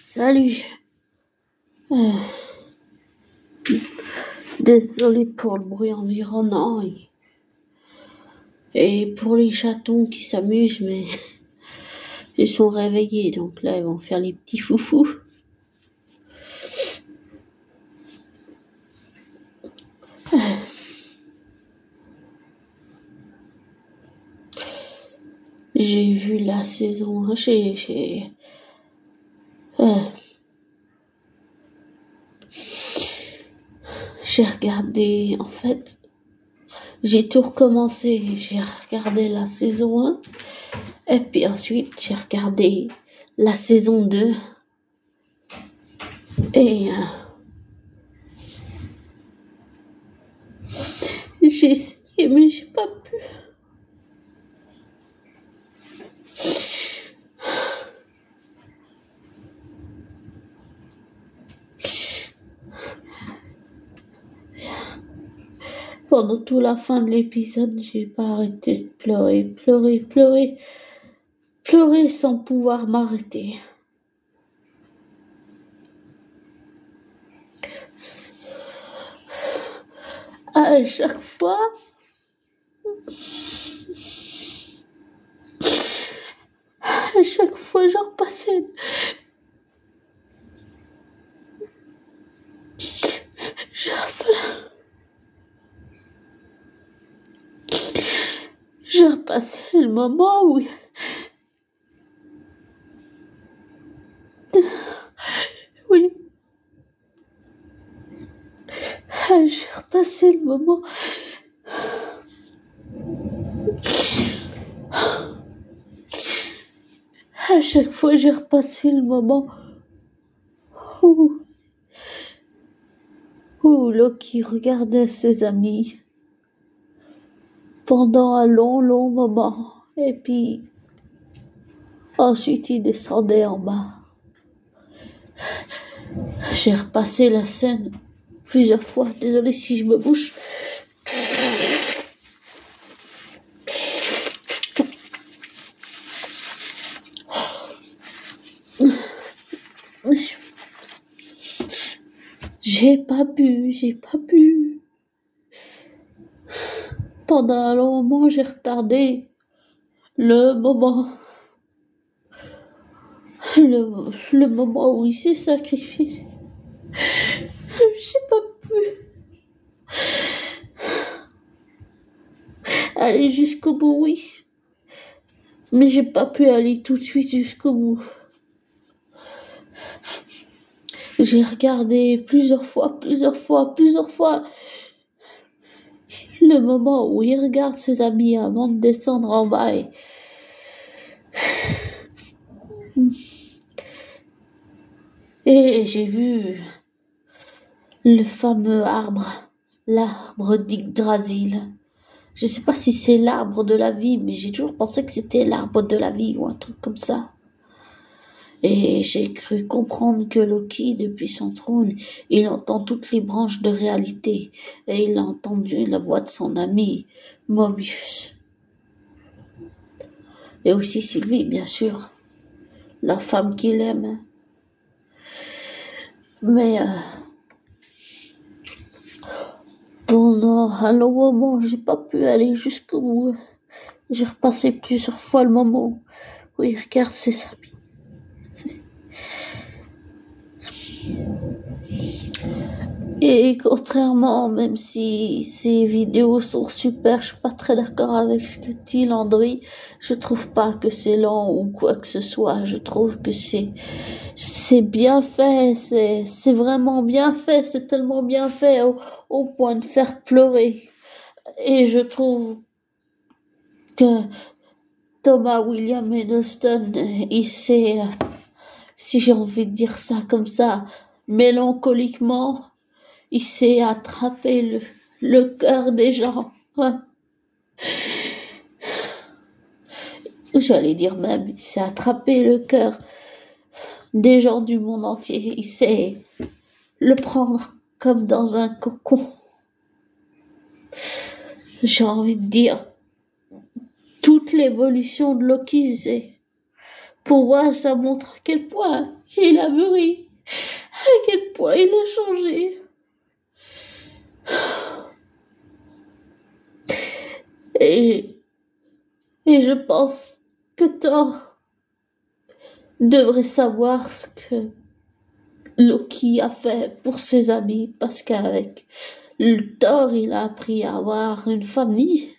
Salut. Désolé pour le bruit environnant et pour les chatons qui s'amusent, mais ils sont réveillés, donc là ils vont faire les petits foufous. J'ai vu la saison 1, j'ai regardé, en fait, j'ai tout recommencé. J'ai regardé la saison 1, et puis ensuite j'ai regardé la saison 2, et j'ai essayé, mais j'ai pas pu. Pendant toute la fin de l'épisode, j'ai pas arrêté de pleurer sans pouvoir m'arrêter. À chaque fois, je repassais. Je repassais le moment où oui. J'ai repassé le moment à chaque fois j'ai repassé le moment où Loki regardait ses amis pendant un long moment, et puis ensuite il descendait en bas. J'ai repassé la scène plusieurs fois, désolé si je me bouge. J'ai pas pu. Pendant un long moment, j'ai retardé le moment où il s'est sacrifié. J'ai pas pu aller jusqu'au bout, oui. Mais j'ai pas pu aller tout de suite jusqu'au bout. J'ai regardé plusieurs fois le moment où il regarde ses amis avant de descendre en bas et j'ai vu le fameux arbre, l'arbre d'Yggdrasil. Je sais pas si c'est l'arbre de la vie, mais j'ai toujours pensé que c'était l'arbre de la vie ou un truc comme ça. Et j'ai cru comprendre que Loki, depuis son trône, il entend toutes les branches de réalité. Et il a entendu la voix de son ami, Mobius. Et aussi Sylvie, bien sûr. La femme qu'il aime. Mais pendant un long moment, j'ai pas pu aller jusqu'au bout. J'ai repassé plusieurs fois le moment où il regarde ses amis. Et contrairement, même si ces vidéos sont super, je suis pas très d'accord avec ce que dit Landry. Je trouve pas que c'est lent ou quoi que ce soit. Je trouve que c'est bien fait, c'est vraiment bien fait, c'est tellement bien fait au point de faire pleurer. Et je trouve que Thomas William Hiddleston, il sait, si j'ai envie de dire ça comme ça, mélancoliquement, il sait attraper le cœur des gens. J'allais dire même, il sait attraper le cœur des gens du monde entier. Il sait le prendre comme dans un cocon. J'ai envie de dire, toute l'évolution de Loki, pour moi, ça montre à quel point Il a mûri. À quel point il a changé. Et, et je pense que Thor devrait savoir ce que Loki a fait pour ses amis, parce qu'avec Thor, il a appris à avoir une famille.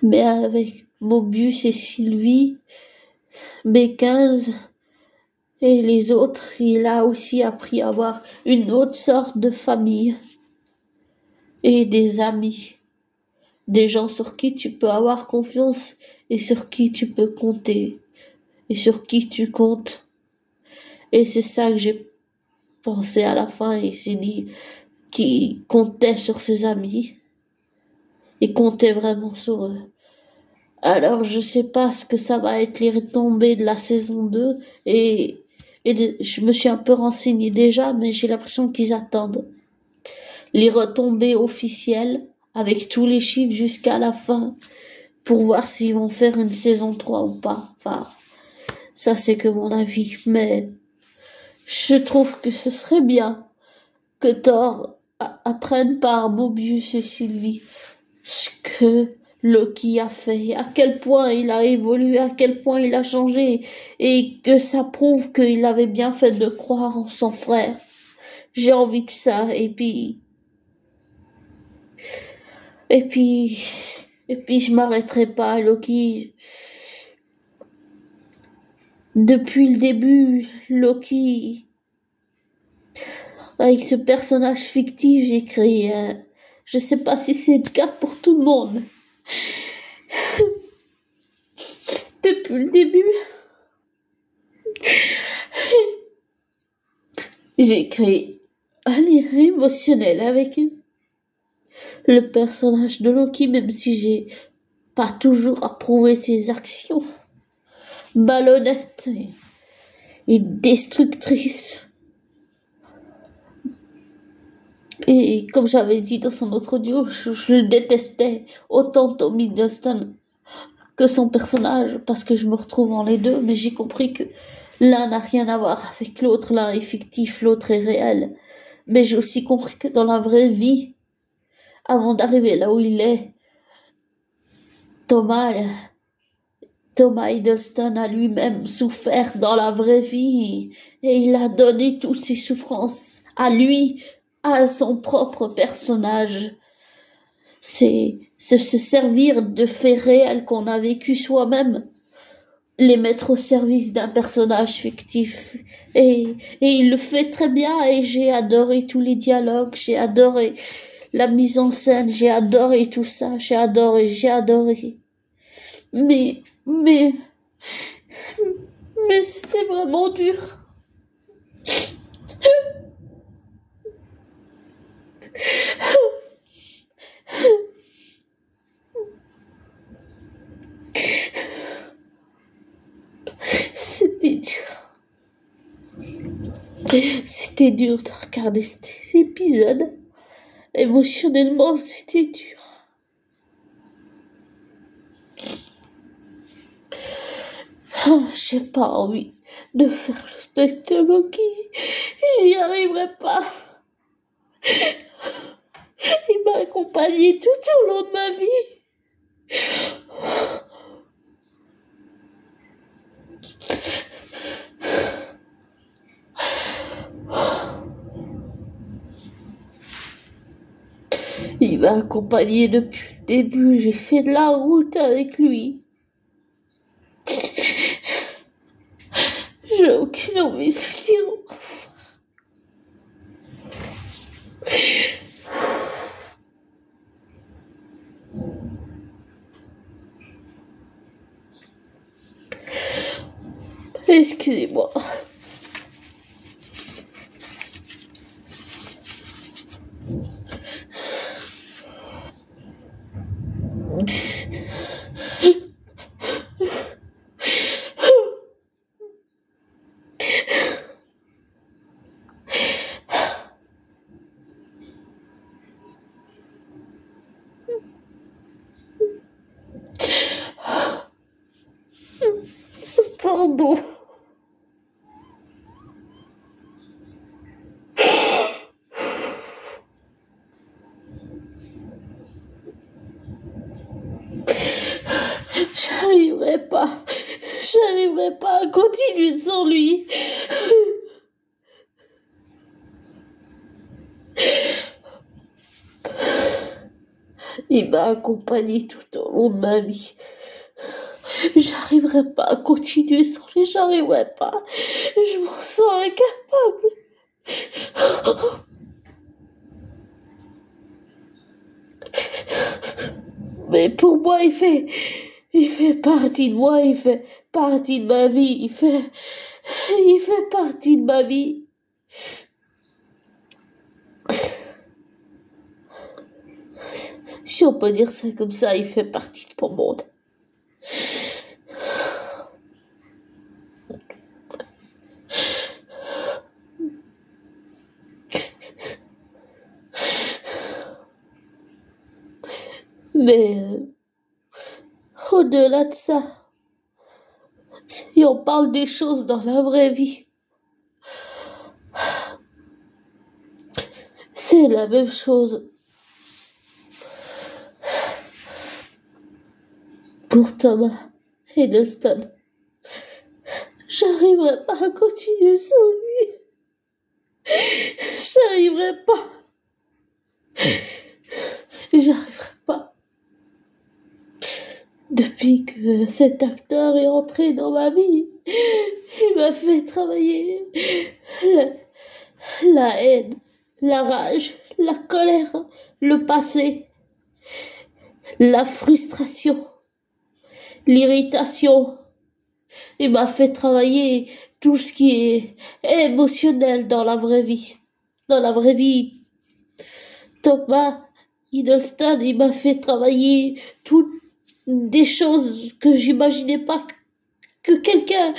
Mais avec Mobius et Sylvie, B15 et les autres, il a aussi appris à avoir une autre sorte de famille et des amis. Des gens sur qui tu peux avoir confiance et sur qui tu peux compter et sur qui tu comptes. Et c'est ça que j'ai pensé à la fin. Il s'est dit qu'il comptait sur ses amis. Il comptait vraiment sur eux. Alors je sais pas ce que ça va être les retombées de la saison 2 et je me suis un peu renseignée déjà, mais j'ai l'impression qu'ils attendent les retombées officielles avec tous les chiffres jusqu'à la fin pour voir s'ils vont faire une saison 3 ou pas. Enfin, ça c'est que mon avis, mais je trouve que ce serait bien que Thor apprenne par Mobius et Sylvie ce que Loki a fait, à quel point il a évolué, à quel point il a changé, et que ça prouve qu'il avait bien fait de croire en son frère. J'ai envie de ça, et puis je m'arrêterai pas, Loki. Depuis le début, Loki, avec ce personnage fictif, j'ai créé je sais pas si c'est le cas pour tout le monde. Depuis le début, j'ai créé un lien émotionnel avec le personnage de Loki, même si j'ai pas toujours approuvé ses actions malhonnêtes et destructrices. Et comme j'avais dit dans son autre audio, je détestais autant Tom Hiddleston que son personnage, parce que je me retrouve en les deux, mais j'ai compris que l'un n'a rien à voir avec l'autre, l'un est fictif, l'autre est réel. Mais j'ai aussi compris que dans la vraie vie, avant d'arriver là où il est, Thomas Hiddleston a lui-même souffert dans la vraie vie, et il a donné toutes ses souffrances à lui, à son propre personnage. C'est se servir de faits réels qu'on a vécu soi-même, les mettre au service d'un personnage fictif. Et il le fait très bien, et j'ai adoré tous les dialogues, j'ai adoré la mise en scène, j'ai adoré tout ça, j'ai adoré. Mais c'était vraiment dur. C'était dur. C'était dur de regarder cet épisode. Émotionnellement, c'était dur. J'ai pas envie de faire le deuil de Loki. J'y arriverai pas. Il m'a accompagné tout au long de ma vie. Il m'a accompagné depuis le début. J'ai fait de la route avec lui. J'ai aucune envie de lui dire au revoir. Excusez-moi. Pardon. J'arriverai pas. J'arriverai pas à continuer sans lui. Il m'a accompagné tout au long de ma vie. J'arriverai pas à continuer sans lui, j'arriverai pas. Je m'en sens incapable. Mais pour moi, il fait partie de moi, il fait partie de ma vie, il fait partie de ma vie. Si on peut dire ça comme ça, il fait partie de mon monde. Mais au-delà de ça, si on parle des choses dans la vraie vie, c'est la même chose. Pour Thomas Hiddleston, j'arriverai pas à continuer sans lui. J'arriverai pas. J'arriverai pas. Depuis que cet acteur est entré dans ma vie, il m'a fait travailler la haine, la rage, la colère, le passé, la frustration, l'irritation. Il m'a fait travailler tout ce qui est émotionnel dans la vraie vie. Dans la vraie vie, Thomas Hiddleston, il m'a fait travailler toutes des choses que j'imaginais pas que quelqu'un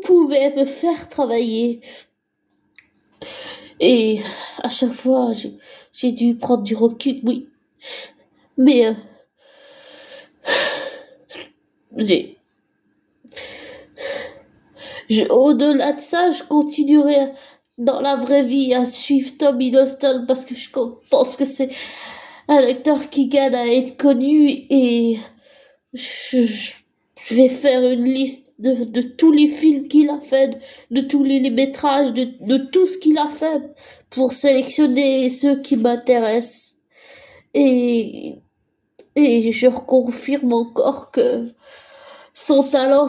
pouvait me faire travailler. Et à chaque fois, j'ai dû prendre du recul, oui. Mais au-delà de ça, je continuerai dans la vraie vie à suivre Tom Hiddleston parce que je pense que c'est un acteur qui gagne à être connu et je vais faire une liste de tous les films qu'il a fait, de tous les métrages, de tout ce qu'il a fait pour sélectionner ceux qui m'intéressent. Et je reconfirme encore que son talent,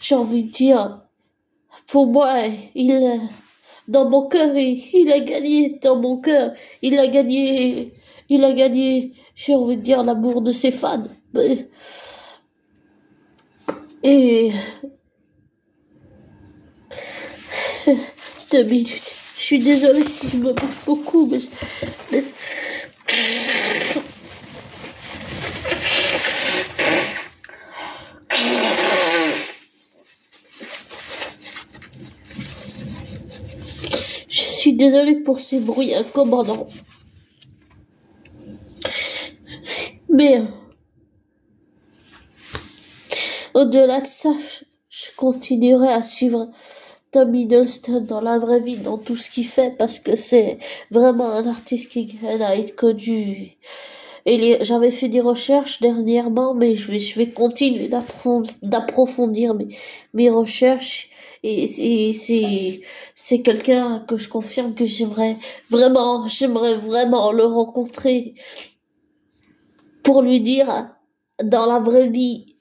j'ai envie de dire, pour moi, dans mon cœur, il a gagné, dans mon cœur, il a gagné, j'ai envie de dire, l'amour de ses fans. Et 2 minutes. Je suis désolée si je me bouge beaucoup, mais je suis désolée pour ces bruits incommodants. Mais au-delà de ça, je continuerai à suivre Tom Hiddleston dans la vraie vie, dans tout ce qu'il fait, parce que c'est vraiment un artiste qui gagne à être connu. Et j'avais fait des recherches dernièrement, mais je vais continuer d'approfondir mes recherches. Et c'est quelqu'un que je confirme que j'aimerais vraiment le rencontrer pour lui dire dans la vraie vie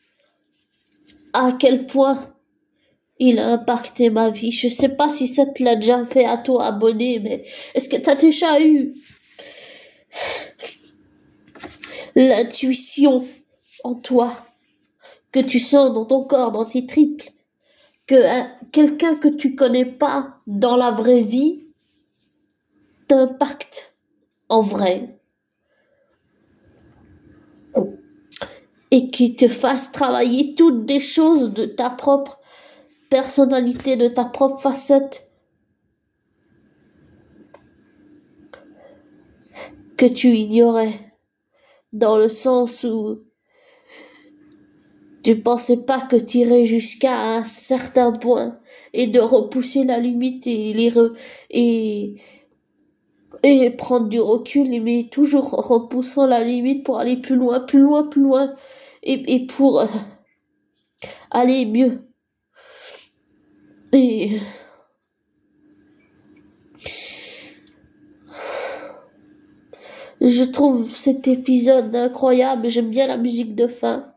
à quel point il a impacté ma vie. Je sais pas si ça te l'a déjà fait à toi, abonné, mais est-ce que t'as déjà eu l'intuition en toi, que tu sens dans ton corps, dans tes tripes, que quelqu'un que tu connais pas dans la vraie vie t'impacte en vrai et qui te fasse travailler toutes des choses de ta propre personnalité, de ta propre facette que tu ignorais, dans le sens où tu pensais pas que tu irais jusqu'à un certain point et de repousser la limite et prendre du recul, mais toujours repoussant la limite pour aller plus loin, plus loin, plus loin. et pour aller mieux. Et je trouve cet épisode incroyable. J'aime bien la musique de fin.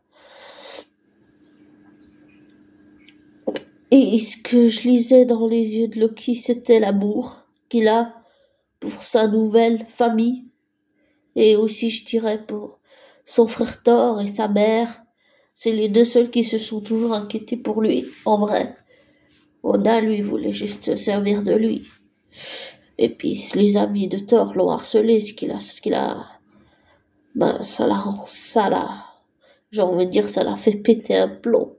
Et ce que je lisais dans les yeux de Loki, c'était l'amour qu'il a pour sa nouvelle famille. Et aussi, je dirais, pour son frère Thor et sa mère. C'est les deux seuls qui se sont toujours inquiétés pour lui, en vrai. Oda, lui, voulait juste se servir de lui. Et puis, les amis de Thor l'ont harcelé, ce qu'il a, ben, j'ai envie de dire, ça l'a fait péter un plomb.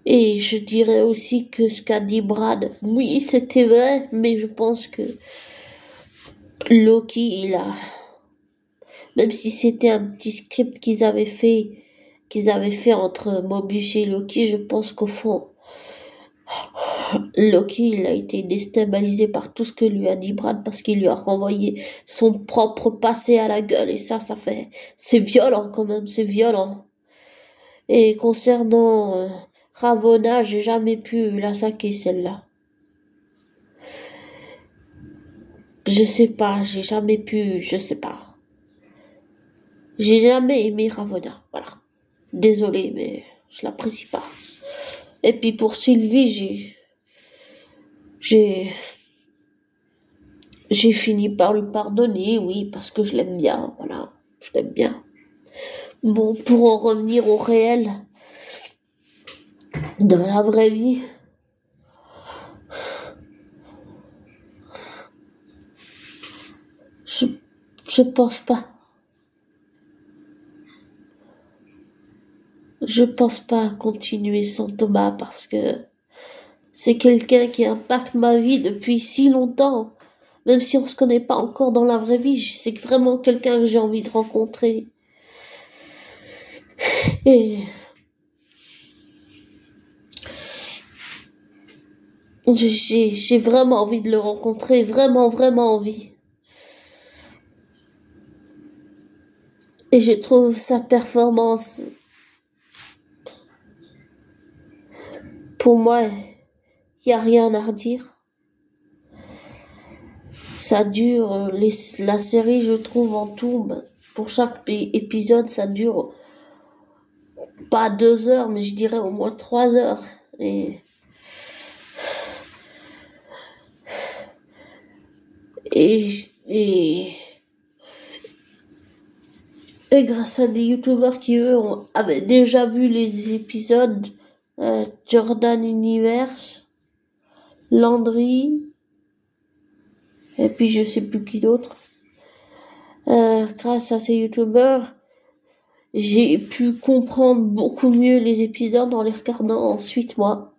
Et je dirais aussi que ce qu'a dit Brad, oui, c'était vrai, mais je pense que Loki, même si c'était un petit script qu'ils avaient fait entre Mobius et Loki, je pense qu'au fond, Loki, il a été déstabilisé par tout ce que lui a dit Brad parce qu'il lui a renvoyé son propre passé à la gueule et c'est violent quand même, c'est violent. Et concernant Ravonna, j'ai jamais pu la saquer celle-là. Je sais pas. J'ai jamais aimé Ravonna, voilà. Désolée, mais je l'apprécie pas. Et puis pour Sylvie, j'ai fini par lui pardonner, oui, parce que je l'aime bien, voilà, je l'aime bien. Bon, pour en revenir au réel, de la vraie vie, je pense pas. Je pense pas continuer sans Thomas parce que c'est quelqu'un qui impacte ma vie depuis si longtemps. Même si on se connaît pas encore dans la vraie vie, c'est vraiment quelqu'un que j'ai envie de rencontrer. Et j'ai vraiment envie de le rencontrer, vraiment, vraiment envie. Et je trouve sa performance, pour moi, y a rien à redire. Ça dure, la série, je trouve, en tout, pour chaque épisode, ça dure pas 2 heures, mais je dirais au moins 3 heures. Et grâce à des youtubeurs qui, eux, avaient déjà vu les épisodes, Jordan Universe, Landry, et puis je sais plus qui d'autre. Grâce à ces youtubeurs, j'ai pu comprendre beaucoup mieux les épisodes en les regardant ensuite, moi.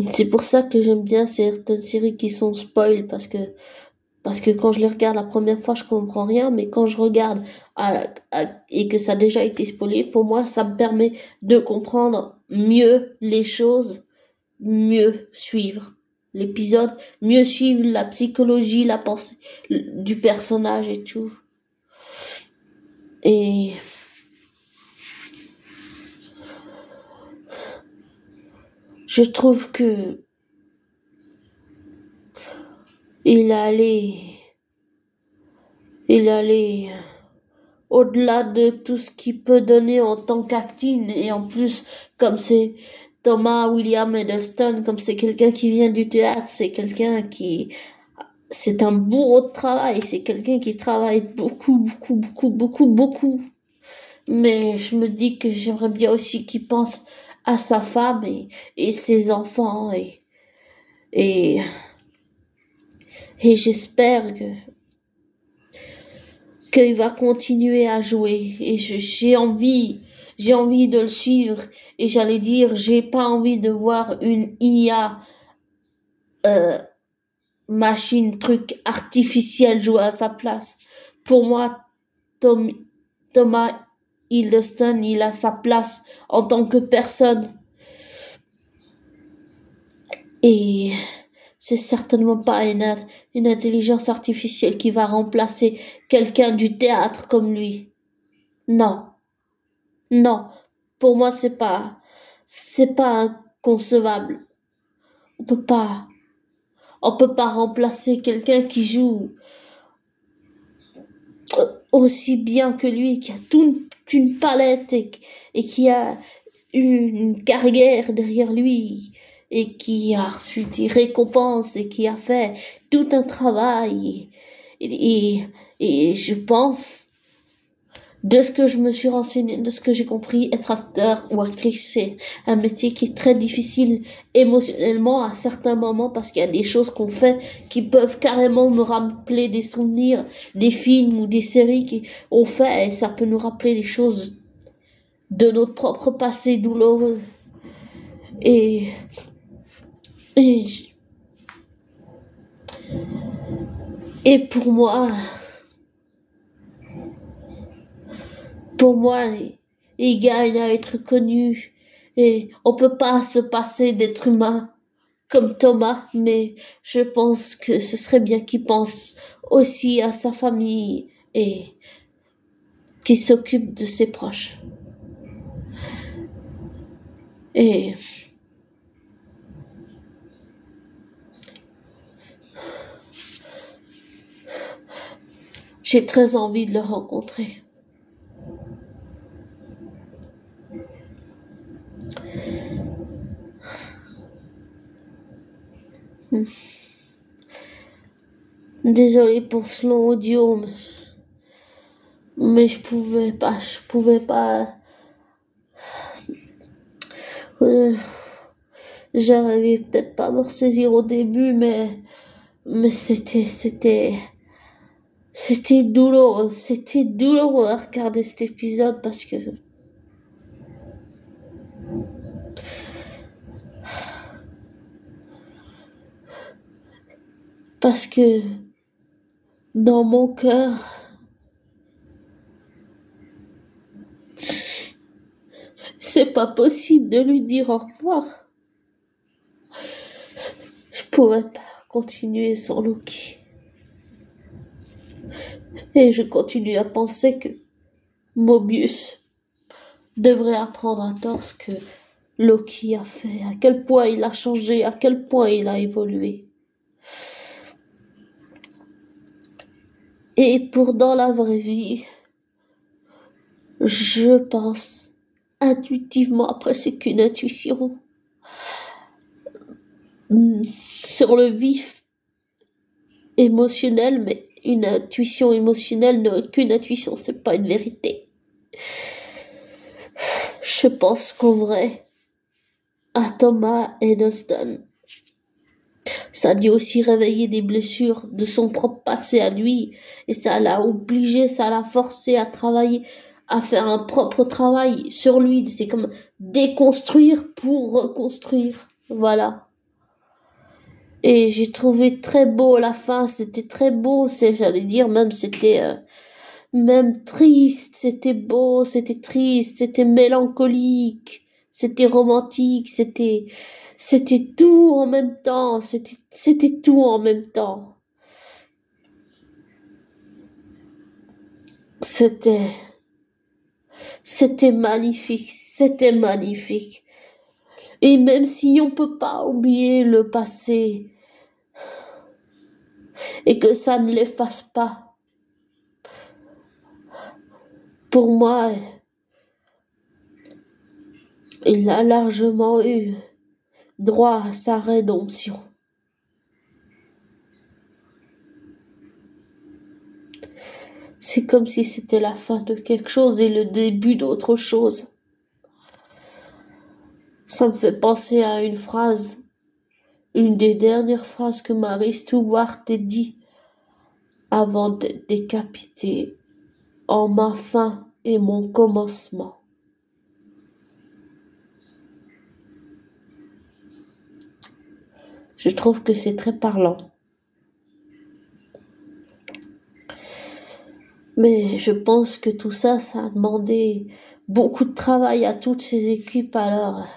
C'est pour ça que j'aime bien certaines séries qui sont spoil, parce que quand je les regarde la première fois, je comprends rien, mais quand je regarde et que ça a déjà été spoilé, pour moi, ça me permet de comprendre mieux les choses, mieux suivre l'épisode, mieux suivre la psychologie, la pensée du personnage et tout. Et je trouve que il allait au-delà de tout ce qu'il peut donner en tant qu'acting, et en plus, comme c'est Thomas William Hiddleston, comme c'est quelqu'un qui vient du théâtre, c'est un bourreau de travail, c'est quelqu'un qui travaille beaucoup, beaucoup. Mais je me dis que j'aimerais bien aussi qu'il pense à sa femme et ses enfants, et j'espère qu'il va continuer à jouer, et j'ai envie de le suivre, et j'allais dire, j'ai pas envie de voir une IA, machine, truc artificiel jouer à sa place. Pour moi, Thomas Hiddleston, il a sa place en tant que personne. Et c'est certainement pas une intelligence artificielle qui va remplacer quelqu'un du théâtre comme lui. Non, non. Pour moi, c'est pas inconcevable. On peut pas, on peut pas remplacer quelqu'un qui joue aussi bien que lui, qui a toute une palette et qui a une carrière derrière lui et qui a reçu des récompenses et qui a fait tout un travail. Et je pense, de ce que je me suis renseignée, de ce que j'ai compris, être acteur ou actrice, c'est un métier qui est très difficile émotionnellement à certains moments parce qu'il y a des choses qu'on fait qui peuvent carrément nous rappeler des souvenirs, des films ou des séries qu'on fait et ça peut nous rappeler des choses de notre propre passé douloureux. Et, et, et pour moi, il gagne à être connu et on peut pas se passer d'être humain comme Thomas, mais je pense que ce serait bien qu'il pense aussi à sa famille et qu'il s'occupe de ses proches. Et j'ai très envie de le rencontrer. Désolée pour ce long audio, mais je pouvais pas. J'arrivais peut-être pas à me ressaisir au début, mais c'était douloureux à regarder cet épisode parce que dans mon cœur, c'est pas possible de lui dire au revoir. Je pourrais pas continuer sans Loki. Et je continue à penser que Mobius devrait apprendre à tort ce que Loki a fait, à quel point il a changé, à quel point il a évolué. Et pour dans la vraie vie, je pense intuitivement, après c'est qu'une intuition, sur le vif émotionnel, mais une intuition émotionnelle n'est qu'une intuition, c'est pas une vérité. Je pense qu'en vrai, à Thomas Hiddleston, ça a dû aussi réveiller des blessures de son propre passé à lui, et ça l'a obligé, ça l'a forcé à travailler, à faire un propre travail sur lui. C'est comme déconstruire pour reconstruire. Voilà. Et j'ai trouvé très beau la fin, c'était très beau, j'allais dire même même triste, c'était beau, c'était triste, c'était mélancolique, c'était romantique, c'était tout en même temps, c'était tout en même temps. C'était magnifique, c'était magnifique. Et même si on peut pas oublier le passé et que ça ne l'efface pas, pour moi, il a largement eu droit à sa rédemption. C'est comme si c'était la fin de quelque chose et le début d'autre chose. Ça me fait penser à une phrase, une des dernières phrases que Mary Stuart a dit avant d'être décapitée, en ma fin et mon commencement. Je trouve que c'est très parlant. Mais je pense que tout ça, ça a demandé beaucoup de travail à toutes ces équipes. Alors,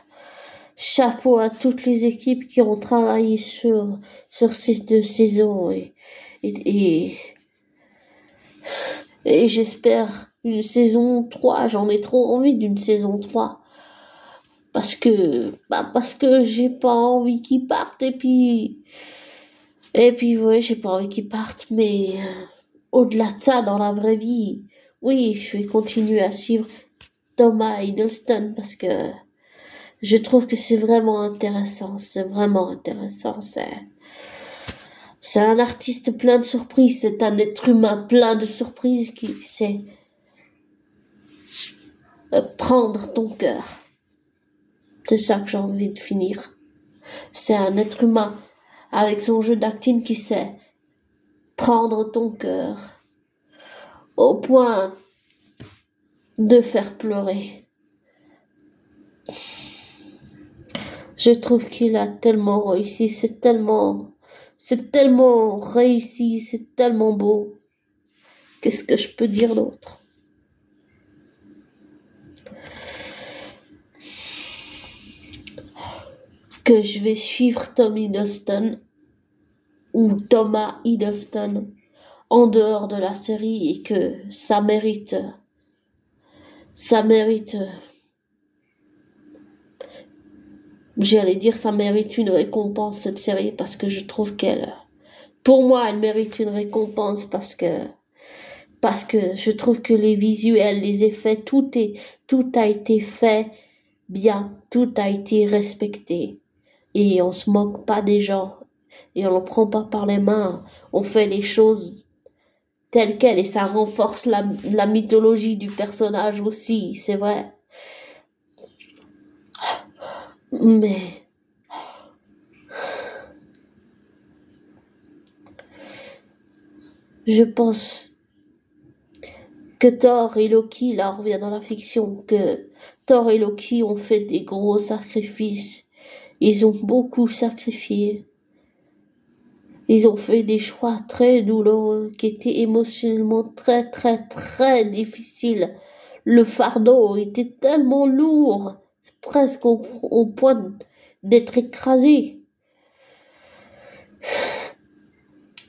chapeau à toutes les équipes qui ont travaillé sur ces 2 saisons et, et j'espère une saison 3. J'en ai trop envie d'une saison 3. Parce que j'ai pas envie qu'ils partent et puis ouais, j'ai pas envie qu'ils partent, mais au-delà de ça, dans la vraie vie, oui, je vais continuer à suivre Thomas Hiddleston parce que je trouve que c'est vraiment intéressant, c'est un artiste plein de surprises, c'est un être humain plein de surprises qui sait prendre ton cœur. C'est ça que j'ai envie de finir. C'est un être humain avec son jeu d'acting qui sait prendre ton cœur au point de faire pleurer. Je trouve qu'il a tellement réussi, c'est tellement réussi, c'est tellement beau. Qu'est-ce que je peux dire d'autre? Que je vais suivre Tom Hiddleston ou Thomas Hiddleston en dehors de la série et que ça mérite j'allais dire ça mérite une récompense cette série parce que je trouve pour moi elle mérite une récompense parce que je trouve que les visuels, les effets, tout a été fait bien, tout a été respecté et on se moque pas des gens et on ne prend pas par les mains, on fait les choses telles quelles et ça renforce la mythologie du personnage aussi, c'est vrai. Mais je pense que Thor et Loki, là on revient dans la fiction, que Thor et Loki ont fait des gros sacrifices. Ils ont beaucoup sacrifié. Ils ont fait des choix très douloureux, qui étaient émotionnellement très très très difficiles. Le fardeau était tellement lourd, c'est presque au point d'être écrasé.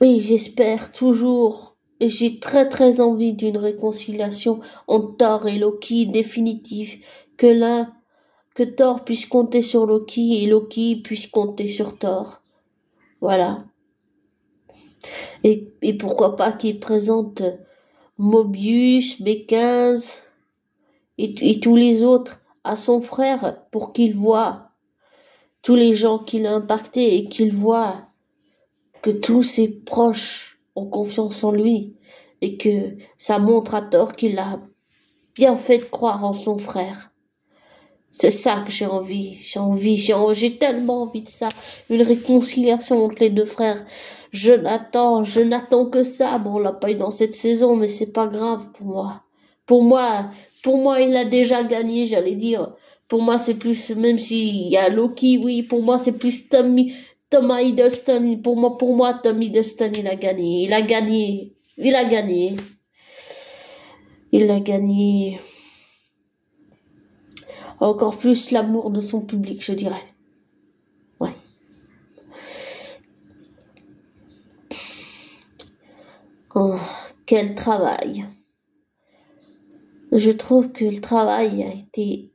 Oui, j'espère toujours, et j'ai très très envie d'une réconciliation entre Thor et Loki définitive, que Thor puisse compter sur Loki et Loki puisse compter sur Thor. Voilà. Et pourquoi pas qu'il présente Mobius, B15 et tous les autres à son frère pour qu'il voit tous les gens qu'il a impactés et qu'il voit que tous ses proches ont confiance en lui et que ça montre à Thor qu'il a bien fait de croire en son frère. C'est ça que j'ai envie, j'ai tellement envie de ça, une réconciliation entre les deux frères. Je n'attends que ça. Bon, on l'a pas eu dans cette saison, mais c'est pas grave pour moi. Pour moi, il a déjà gagné, j'allais dire. Pour moi, c'est plus, même s'il y a Loki, oui, pour moi, c'est plus Thomas Hiddleston. Pour moi, Tom Hiddleston, il a gagné. Il a gagné. Encore plus l'amour de son public, je dirais. Ouais. Oh, quel travail. Je trouve que le travail a été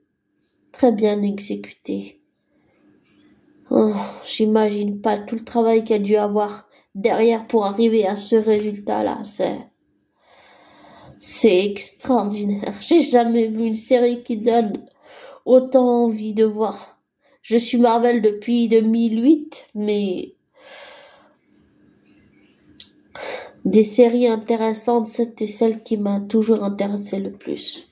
très bien exécuté. Oh, j'imagine pas tout le travail qu'il y a dû avoir derrière pour arriver à ce résultat-là. C'est extraordinaire. J'ai jamais vu une série qui donne autant envie de voir. Je suis Marvel depuis 2008, mais des séries intéressantes, c'était celle qui m'a toujours intéressé le plus.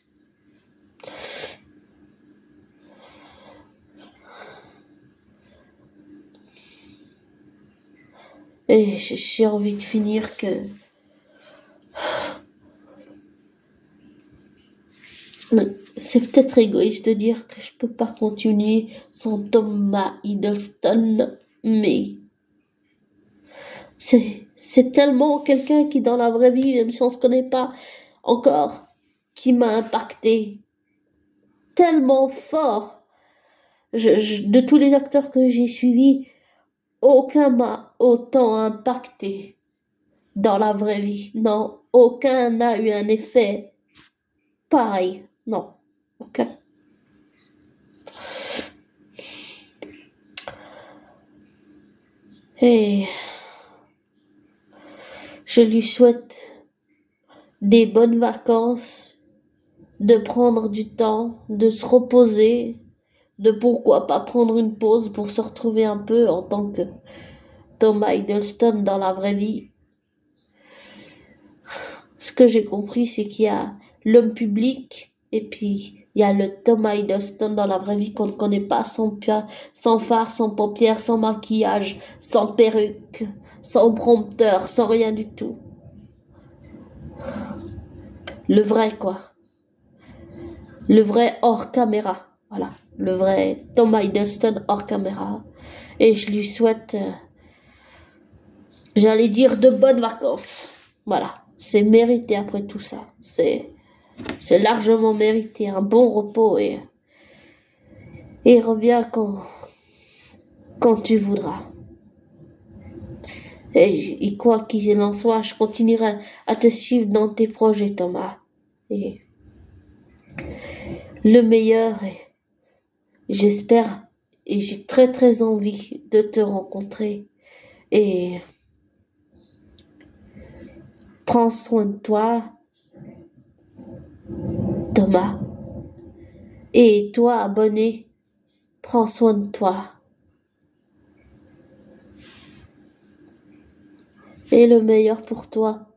Et j'ai envie de finir que c'est peut-être égoïste de dire que je peux pas continuer sans Thomas Hiddleston, mais c'est tellement quelqu'un qui dans la vraie vie, même si on se connaît pas encore, qui m'a impacté tellement fort. De tous les acteurs que j'ai suivis, aucun m'a autant impacté dans la vraie vie. Non, aucun n'a eu un effet pareil. Non, aucun. Et je lui souhaite des bonnes vacances, de prendre du temps, de se reposer, de pourquoi pas prendre une pause pour se retrouver un peu en tant que Thomas Hiddleston dans la vraie vie. Ce que j'ai compris, c'est qu'il y a l'homme public et puis il y a le Thomas Hiddleston dans la vraie vie qu'on ne connaît pas, sans phare, sans paupières, sans maquillage, sans perruque, sans prompteur, sans rien du tout. Le vrai, quoi. Le vrai hors caméra. Voilà. Le vrai Thomas Hiddleston hors caméra. Et je lui souhaite, j'allais dire, de bonnes vacances. Voilà. C'est mérité après tout ça. C'est largement mérité. Un bon repos et reviens quand tu voudras. Et quoi qu'il en soit, je continuerai à te suivre dans tes projets, Thomas. Et le meilleur, et j'espère, et j'ai très très envie de te rencontrer. Et prends soin de toi, Thomas. Et toi, abonné, prends soin de toi. Et le meilleur pour toi.